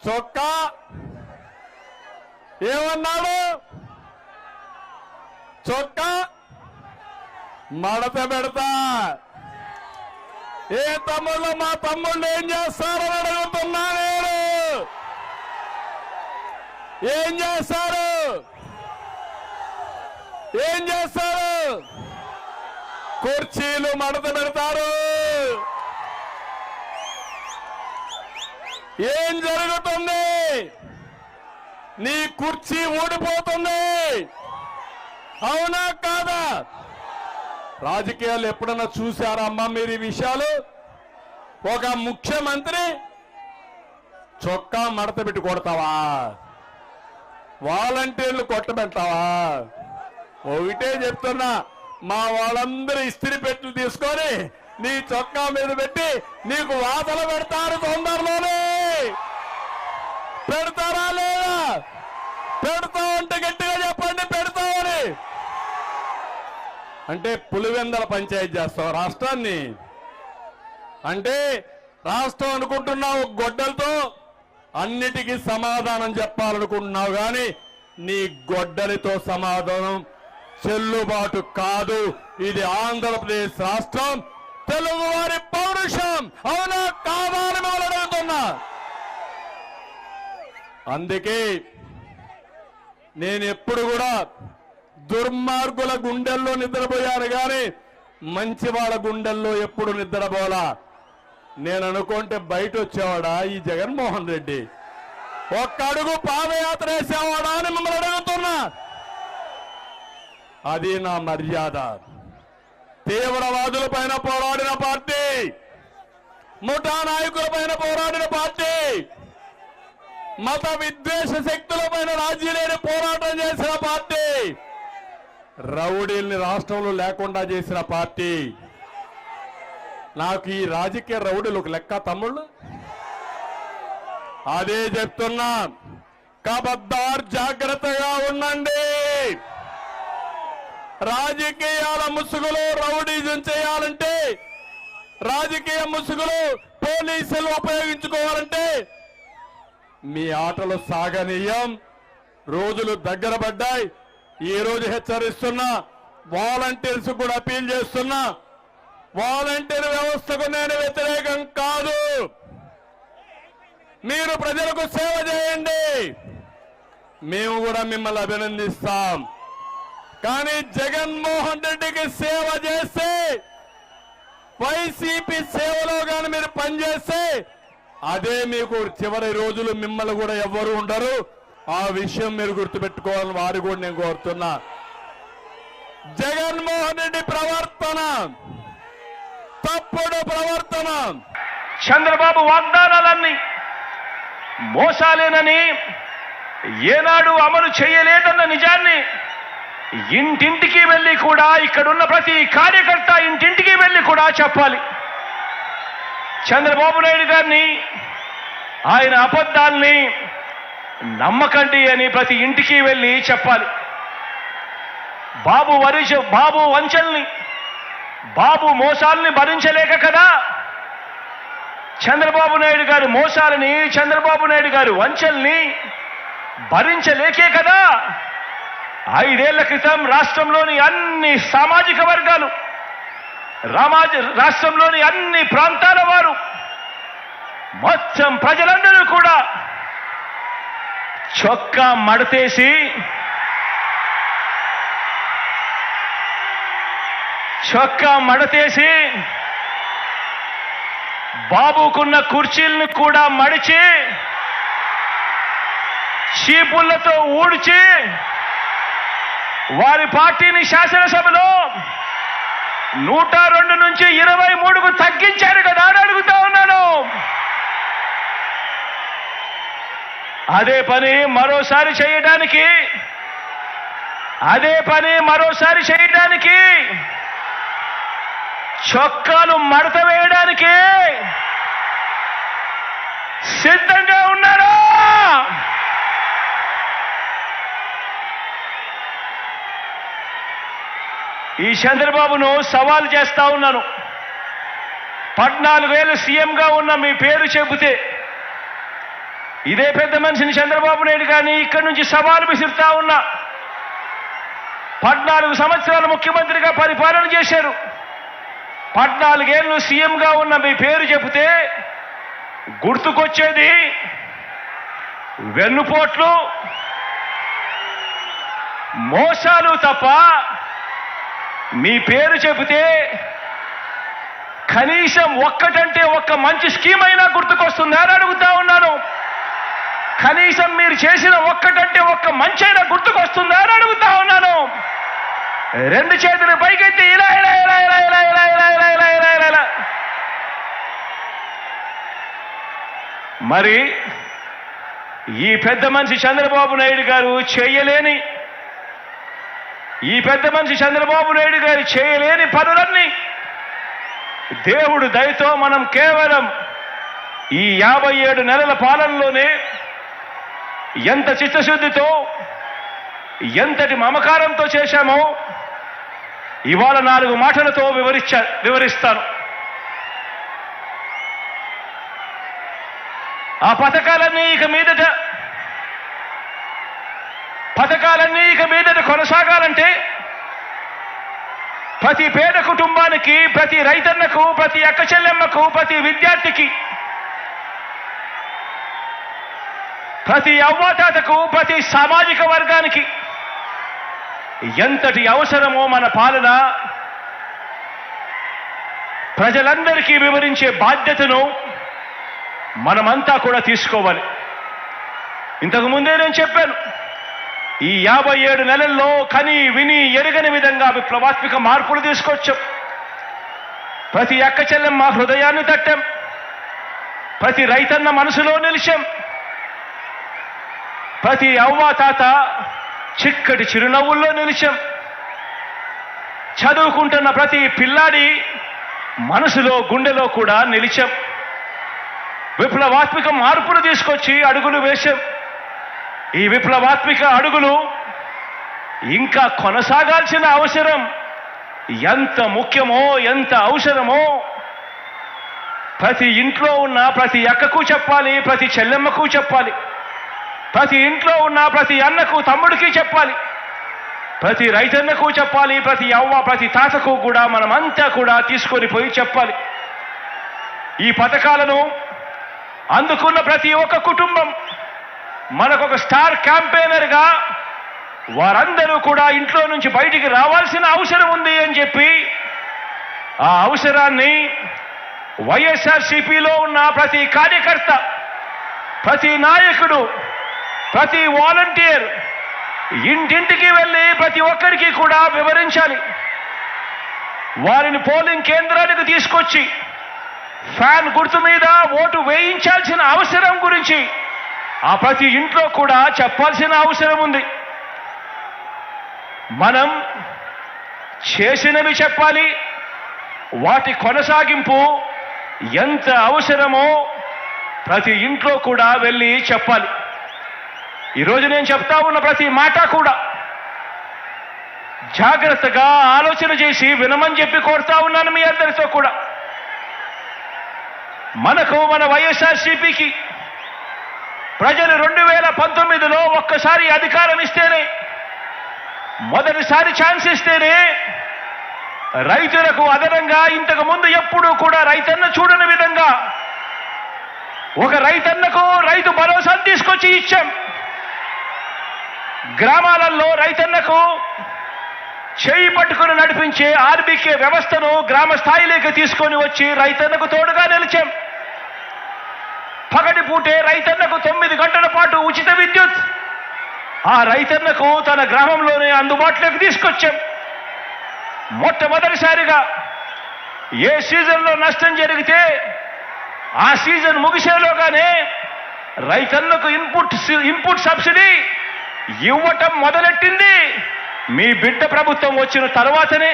చొక్కా ఏమన్నాడు? చొక్కా మడత పెడతా. ఏ తమ్ముళ్ళు మా తమ్ముళ్ళు ఏం చేస్తారని అడుగుతున్నా నేను. ఏం చేస్తారు? ఏం చేస్తారు? కుర్చీలు మడత పెడతారు. ఏం జరుగుతుంది? నీ కుర్చీ ఊడిపోతుంది. అవునా కాదా? రాజకీయాలు ఎప్పుడన్నా చూశారా అమ్మా మీరు ఈ విషయాలు? ఒక ముఖ్యమంత్రి చొక్కా మడత పెట్టి కొడతావా? వాలంటీర్లు కొట్టబెడతావా? ఒకటే చెప్తున్నా, మా వాళ్ళందరూ ఇస్త్రీ పెట్టు తీసుకొని నీ చొక్కా మీద పెట్టి నీకు వాతలు పెడతారు తొందరలోనే. పెడతారా లేదా? పెడతామంటే గట్టిగా చెప్పండి పెడతామని. అంటే పులివెందల పంచాయతీ చేస్తావు రాష్ట్రాన్ని? అంటే రాష్ట్రం అనుకుంటున్నావు గొడ్డలతో అన్నిటికీ సమాధానం చెప్పాలనుకుంటున్నావు, కానీ నీ గొడ్డలితో సమాధానం చెల్లుబాటు కాదు. ఇది ఆంధ్రప్రదేశ్ రాష్ట్రం, తెలుగువారి పౌరుషం. అవునా కాదా అని మనం అడుగుతున్నా. అందుకే నేను ఎప్పుడు కూడా దుర్మార్గుల గుండెల్లో నిద్రపోయాను, కానీ మంచి వాళ్ళ గుండెల్లో ఎప్పుడు నిద్రపోలా. నేను అనుకుంటే బయట వచ్చేవాడా ఈ జగన్మోహన్ రెడ్డి? ఒక్క అడుగు పాదయాత్ర వేసేవాడా అని మిమ్మల్ని అడుగుతున్నా. అది నా మర్యాద. తీవ్రవాదుల పైన పోరాడిన పార్టీ, ముఠా నాయకుల పైన పోరాడిన పార్టీ, మత విద్వేష శక్తుల పైన రాజీ లేని పోరాటం చేసిన పార్టీ, రౌడీల్ని రాష్ట్రంలో లేకుండా చేసిన పార్టీ. నాకు ఈ రాజకీయ రౌడీలు ఒక లెక్క తమ్ముళ్ళు. అదే చెప్తున్నా, కబద్దార్ జాగ్రత్తగా ఉండండి. రాజకీయాల ముసుగులో రౌడీజం చేయాలంటే, రాజకీయ ముసుగులో పోలీసులు ఉపయోగించుకోవాలంటే మీ ఆటలు సాగనీయం. రోజులు దగ్గర పడ్డాయి. ఈ రోజు హెచ్చరిస్తున్నా, వాలంటీర్స్ కూడా అపీల్ చేస్తున్నా, వాలంటీర్ వ్యవస్థకు నేను వ్యతిరేకం కాదు. మీరు ప్రజలకు సేవ చేయండి, మేము కూడా మిమ్మల్ని అభినందిస్తాం. కానీ జగన్మోహన్ రెడ్డికి సేవ చేస్తే, వైసీపీ సేవలో కానీ మీరు పనిచేస్తే అదే మీకు చివరి రోజులు మిమ్మల్ని కూడా ఎవ్వరూ ఉండరు. ఆ విషయం మీరు గుర్తుపెట్టుకోవాలని వారు కూడా నేను కోరుతున్నా. జగన్మోహన్ రెడ్డి ప్రవర్తన తప్పుడు ప్రవర్తన. చంద్రబాబు వాగ్దానాలన్నీ మోసాలేనని, ఏనాడు అమలు చేయలేదన్న నిజాన్ని ఇంటింటికి వెళ్ళి కూడా, ఇక్కడున్న ప్రతి కార్యకర్త ఇంటింటికి వెళ్ళి కూడా చెప్పాలి. చంద్రబాబు నాయుడు గారిని, ఆయన అబద్ధాల్ని నమ్మకండి అని ప్రతి ఇంటికి వెళ్ళి చెప్పాలి. బాబు వంచల్ని, బాబు మోసాలని భరించలేక కదా, చంద్రబాబు నాయుడు గారి మోసాలని, చంద్రబాబు నాయుడు గారి వంచల్ని భరించలేకే కదా 5 ఏళ్ల క్రితం రాష్ట్రంలోని అన్ని సామాజిక వర్గాలు, రాష్ట్రంలోని అన్ని ప్రాంతాల వారు, మొత్తం ప్రజలందరూ కూడా చొక్కా మడతేసి బాబుకున్న కుర్చీలను కూడా మడిచి, చీపుళ్లతో ఊడ్చి, వారి పార్టీని శాసనసభలో 102 నుంచి 23కు తగ్గించారు కదా అని అడుగుతా ఉన్నాను. అదే పని మరోసారి చేయడానికి, చొక్కాలు మడత వేయడానికి సిద్ధంగా ఉన్నారా? ఈ చంద్రబాబును సవాల్ చేస్తా ఉన్నాను. 14 ఏళ్ళు సీఎంగా ఉన్న మీ పేరు చెబితే ఇదే పెద్ద మనిషిని చంద్రబాబు నాయుడు గారిని ఇక్కడి నుంచి సవాలు విసురుతా ఉన్నా. 14 సంవత్సరాలు ముఖ్యమంత్రిగా పరిపాలన చేశారు. 14 ఏళ్ళు సీఎంగా ఉన్న మీ పేరు చెబితే గుర్తుకొచ్చేది వెన్నుపోట్లు, మోసాలు తప్ప మీ పేరు చెబితే కనీసం ఒక్కటంటే ఒక్క మంచి స్కీమ్ అయినా గుర్తుకొస్తుందా అని అడుగుతా ఉన్నాను. కనీసం మీరు చేసిన ఒక్కటంటే ఒక్క మంచి అయినా గుర్తుకొస్తుందా అని అడుగుతా ఉన్నాను. 2 చేతులు పైకెత్తి ఇలా ఇలా ఇలా ఇలా ఇలా ఇలా ఇలా ఇలా ఇలా ఇలా ఇలా ఇలా. మరి ఈ పెద్ద మనిషి చంద్రబాబు నాయుడు గారు చేయలేని పనులన్నీ దేవుడు దయతో మనం కేవలం ఈ 57 నెలల పాలనలోనే ఎంత చిత్తశుద్ధితో, ఎంతటి మమకారంతో చేశామో ఇవాళ 4 మాటలతో వివరిస్తాను. ఆ పథకాలన్నీ ఇక మీదట కొనసాగాలంటే ప్రతి పేద కుటుంబానికి, ప్రతి రైతన్నకు, ప్రతి అక్క చెల్లెమ్మకు, ప్రతి విద్యార్థికి, ప్రతి అవ్వాతాతకు, ప్రతి సామాజిక వర్గానికి ఎంతటి అవసరమో మన పాలన ప్రజలందరికీ వివరించే బాధ్యతను మనమంతా కూడా తీసుకోవాలి. ఇంతకు ముందే నేను చెప్పాను, ఈ 57 నెలల్లో కని విని ఎరగని విధంగా విప్లవాత్మక మార్పులు తీసుకొచ్చాం. ప్రతి అక్క చెల్లెమ్మ హృదయాన్ని తట్టాం, ప్రతి రైతన్న మనసులో నిలిచాం, ప్రతి అవ్వ తాత చిక్కటి చిరునవ్వుల్లో నిలిచాం, చదువుకుంటున్న ప్రతి పిల్లాడి మనసులో గుండెలో కూడా నిలిచాం. విప్లవాత్మక మార్పులు తీసుకొచ్చి అడుగులు వేశాం. ఈ విప్లవాత్మక అడుగులు ఇంకా కొనసాగాల్సిన అవసరం ఎంత ముఖ్యమో, ఎంత అవసరమో ప్రతి ఇంట్లో ఉన్న ప్రతి అక్కకు చెప్పాలి, ప్రతి చెల్లెమ్మకు చెప్పాలి, ప్రతి ఇంట్లో ఉన్న ప్రతి అన్నకు తమ్ముడికి చెప్పాలి, ప్రతి రైతన్నకు చెప్పాలి, ప్రతి అవ్వ ప్రతి తాతకు కూడా మనమంతా కూడా తీసుకొని పోయి చెప్పాలి. ఈ పథకాలను అందుకున్న ప్రతి ఒక్క కుటుంబం మనకొక స్టార్ క్యాంపెయినర్గా వారందరూ కూడా ఇంట్లో నుంచి బయటికి రావాల్సిన అవసరం ఉంది అని చెప్పి ఆ అవసరాన్ని వైఎస్ఆర్సీపీలో ఉన్న ప్రతి కార్యకర్త, ప్రతి నాయకుడు, ప్రతి వాలంటీర్ ఇంటింటికి వెళ్ళి ప్రతి ఒక్కరికి కూడా వివరించాలి. వారిని పోలింగ్ కేంద్రానికి తీసుకొచ్చి ఫ్యాన్ గుర్తు మీద ఓటు వేయించాల్సిన అవసరం గురించి ఆ ప్రతి ఇంట్లో కూడా చెప్పాల్సిన అవసరం ఉంది. మనం చేసినవి చెప్పాలి, వాటి కొనసాగింపు ఎంత అవసరమో ప్రతి ఇంట్లో కూడా వెళ్ళి చెప్పాలి. ఈరోజు నేను చెప్తా ఉన్న ప్రతి మాట కూడా జాగ్రత్తగా ఆలోచన చేసి వినమని చెప్పి కోరుతా ఉన్నాను మీ అందరితో కూడా. మనకు మన వైఎస్ఆర్సీపీకి ప్రజలు 2019లో ఒక్కసారి అధికారం ఇస్తేనే, మొదటిసారి ఛాన్స్ ఇస్తేనే రైతులకు అదనంగా ఇంతకు ముందు ఎప్పుడూ కూడా రైతన్న చూడని విధంగా ఒక రైతన్నకు రైతు భరోసాను తీసుకొచ్చి ఇచ్చాం. గ్రామాలలో రైతన్నకు చేయి పట్టుకుని నడిపించే ఆర్బీకే వ్యవస్థను గ్రామ స్థాయిలోకి తీసుకొని వచ్చి రైతన్నకు తోడుగా నిలిచాం. పగటి పూటే రైతన్నకు 9 గంటల పాటు ఉచిత విద్యుత్ ఆ రైతన్నకు తన గ్రామంలోనే అందుబాటులోకి తీసుకొచ్చాం. మొట్టమొదటిసారిగా ఏ సీజన్లో నష్టం జరిగితే ఆ సీజన్ ముగిసేలోగానే రైతన్నకు ఇన్పుట్ సబ్సిడీ ఇవ్వటం మొదలెట్టింది మీ బిడ్డ ప్రభుత్వం వచ్చిన తర్వాతనే.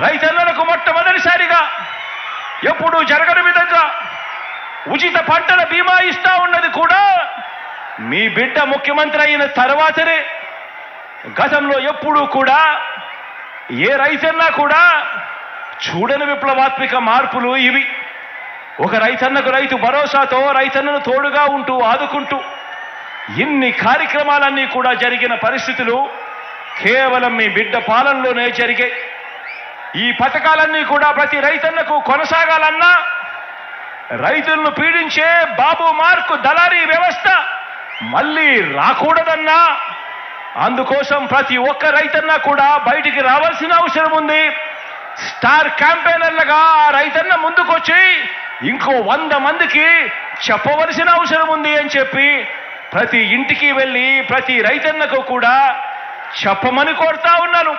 రైతన్నలకు మొట్టమొదటిసారిగా ఎప్పుడూ జరగని విధంగా ఉచిత పంటల బీమా ఇస్తా ఉన్నది కూడా మీ బిడ్డ ముఖ్యమంత్రి అయిన తర్వాతనే. గతంలో ఎప్పుడూ కూడా ఏ రైతన్నా కూడా చూడని విప్లవాత్మక మార్పులు ఇవి. ఒక రైతన్నకు రైతు భరోసాతో రైతన్నను తోడుగా ఉంటూ ఆదుకుంటూ ఇన్ని కార్యక్రమాలన్నీ కూడా జరిగిన పరిస్థితులు కేవలం మీ బిడ్డ పాలనలోనే జరిగాయి. ఈ పథకాలన్నీ కూడా ప్రతి రైతన్నకు కొనసాగాలన్నా, రైతులను పీడించే బాబు మార్కు దళారీ వ్యవస్థ మళ్ళీ రాకూడదన్నా, అందుకోసం ప్రతి ఒక్క రైతన్న కూడా బయటికి రావాల్సిన అవసరం ఉంది. స్టార్ క్యాంపెయినర్లుగా ఆ రైతన్న ముందుకొచ్చి ఇంకో 100 మందికి చెప్పవలసిన అవసరం ఉంది అని చెప్పి ప్రతి ఇంటికి వెళ్ళి ప్రతి రైతన్నకు కూడా చెప్పమని కోరుతా ఉన్నాను.